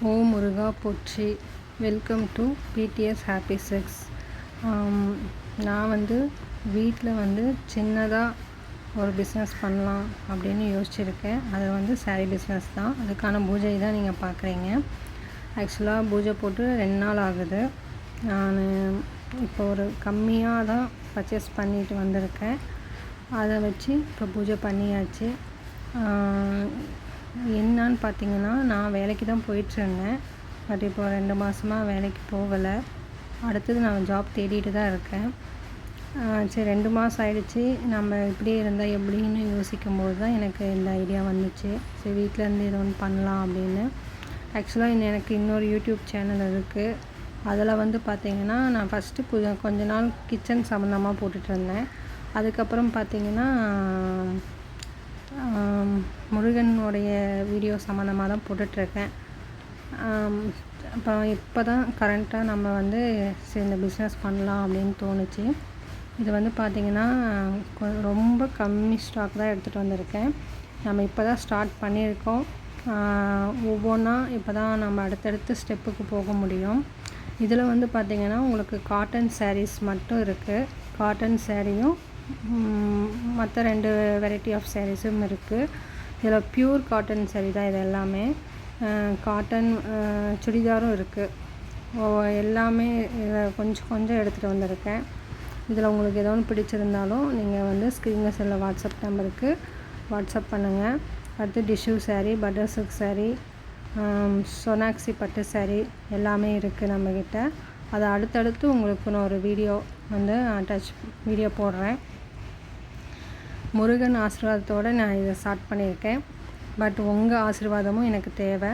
ஓ முருகா போற்றி. Welcome to BTS happy sex. நான் வீட்டில் சின்னதாக ஒரு பிஸ்னஸ் பண்ணலாம் அப்படின்னு யோசிச்சுருக்கேன். அது சாரீ பிஸ்னஸ் தான். அதுக்கான பூஜை தான் நீங்கள் பார்க்குறீங்க. ஆக்சுவலாக பூஜை போட்டு 2 நாள் ஆகுது. நான் இப்போ ஒரு கம்மியாக தான் பர்ச்சேஸ் பண்ணிட்டு வந்திருக்கேன். அதை வச்சு இப்போ பூஜை பண்ணியாச்சு. என்னன்னு பார்த்தீங்கன்னா, நான் வேலைக்கு தான் போயிட்டுருந்தேன். பட் இப்போ 2 மாதமாக வேலைக்கு போகலை. அடுத்தது நான் ஜாப் தேடிட்டு தான் இருக்கேன். சரி 2 மாதம் ஆகிடுச்சி. நம்ம இப்படியே இருந்தால் எப்படின்னு யோசிக்கும்போது தான் எனக்கு இந்த ஐடியா வந்துச்சு. சரி வீட்டிலேருந்து இது ஒன்று பண்ணலாம் அப்படின்னு. ஆக்சுவலாக எனக்கு இன்னொரு யூடியூப் சேனல் இருக்குது. அதில் பார்த்திங்கன்னா, நான் ஃபஸ்ட்டு கொஞ்ச நாள் கிச்சன் சம்மந்தமாக போட்டுட்ருந்தேன். அதுக்கப்புறம் பார்த்திங்கன்னா, முருகனுடைய வீடியோ சம்மந்தமாக தான் போட்டுட்ருக்கேன். அப்புறம் இப்போ தான் கரண்ட்டாக நம்ம சரி இந்த பிஸ்னஸ் பண்ணலாம் அப்படின்னு தோணுச்சு. இது பார்த்திங்கன்னா ரொம்ப கம்மி ஸ்டாக் தான் எடுத்துகிட்டு வந்திருக்கேன். நம்ம இப்போ தான் ஸ்டார்ட் பண்ணியிருக்கோம். ஒவ்வொன்றா இப்போ தான் நம்ம அடுத்தடுத்த ஸ்டெப்புக்கு போக முடியும். இதில் பார்த்திங்கன்னா உங்களுக்கு காட்டன் சாரீஸ் மட்டும் இருக்குது. காட்டன் சாரியும் மற்ற 2 வெரைட்டி ஆஃப் சாரீஸும் இருக்குது. இதில் ப்யூர் காட்டன் சாரீ தான் இது எல்லாமே. காட்டன் சுடிதாரும் இருக்குது. எல்லாமே கொஞ்சம் கொஞ்சம் எடுத்துகிட்டு வந்திருக்கேன். இதில் உங்களுக்கு ஏதோ ஒன்று பிடிச்சிருந்தாலும் நீங்கள் ஸ்க்ரீனில் செல்ல வாட்ஸ்அப் நம்பருக்கு வாட்ஸ்அப் பண்ணுங்கள். அடுத்து tissue sari, butter silk sari, Sonakshi பட்டு சாரீ எல்லாமே இருக்குது நம்மக்கிட்ட. அதை அடுத்தடுத்து உங்களுக்கு நான் ஒரு வீடியோ அட்டாச் வீடியோ போடுறேன். முருகன் ஆசீர்வாதத்தோடு நான் இதை ஸ்டார்ட் பண்ணியிருக்கேன். பட் உங்கள் ஆசீர்வாதமும் எனக்கு தேவை.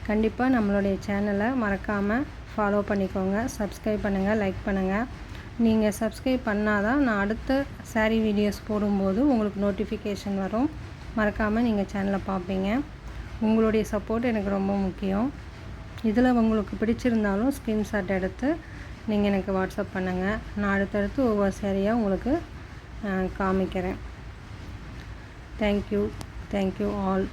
கண்டிப்பாக நம்மளுடைய சேனலை மறக்காமல் ஃபாலோ பண்ணிக்கோங்க. சப்ஸ்கிரைப் பண்ணுங்கள், லைக் பண்ணுங்கள். நீங்கள் சப்ஸ்கிரைப் பண்ணால் தான் நான் அடுத்த சாரீ வீடியோஸ் போடும்போது உங்களுக்கு நோட்டிஃபிகேஷன் வரும். மறக்காமல் நீங்கள் சேனலை பார்ப்பீங்க. உங்களுடைய சப்போர்ட் எனக்கு ரொம்ப முக்கியம். இதில் உங்களுக்கு பிடிச்சிருந்தாலும் ஸ்க்ரீன்ஷாட் எடுத்து நீங்கள் எனக்கு வாட்ஸ்அப் பண்ணுங்கள். நான் அடுத்தடுத்து ஒவ்வொரு சாரியாக உங்களுக்கு காமிக்கிறேன். Thank you all.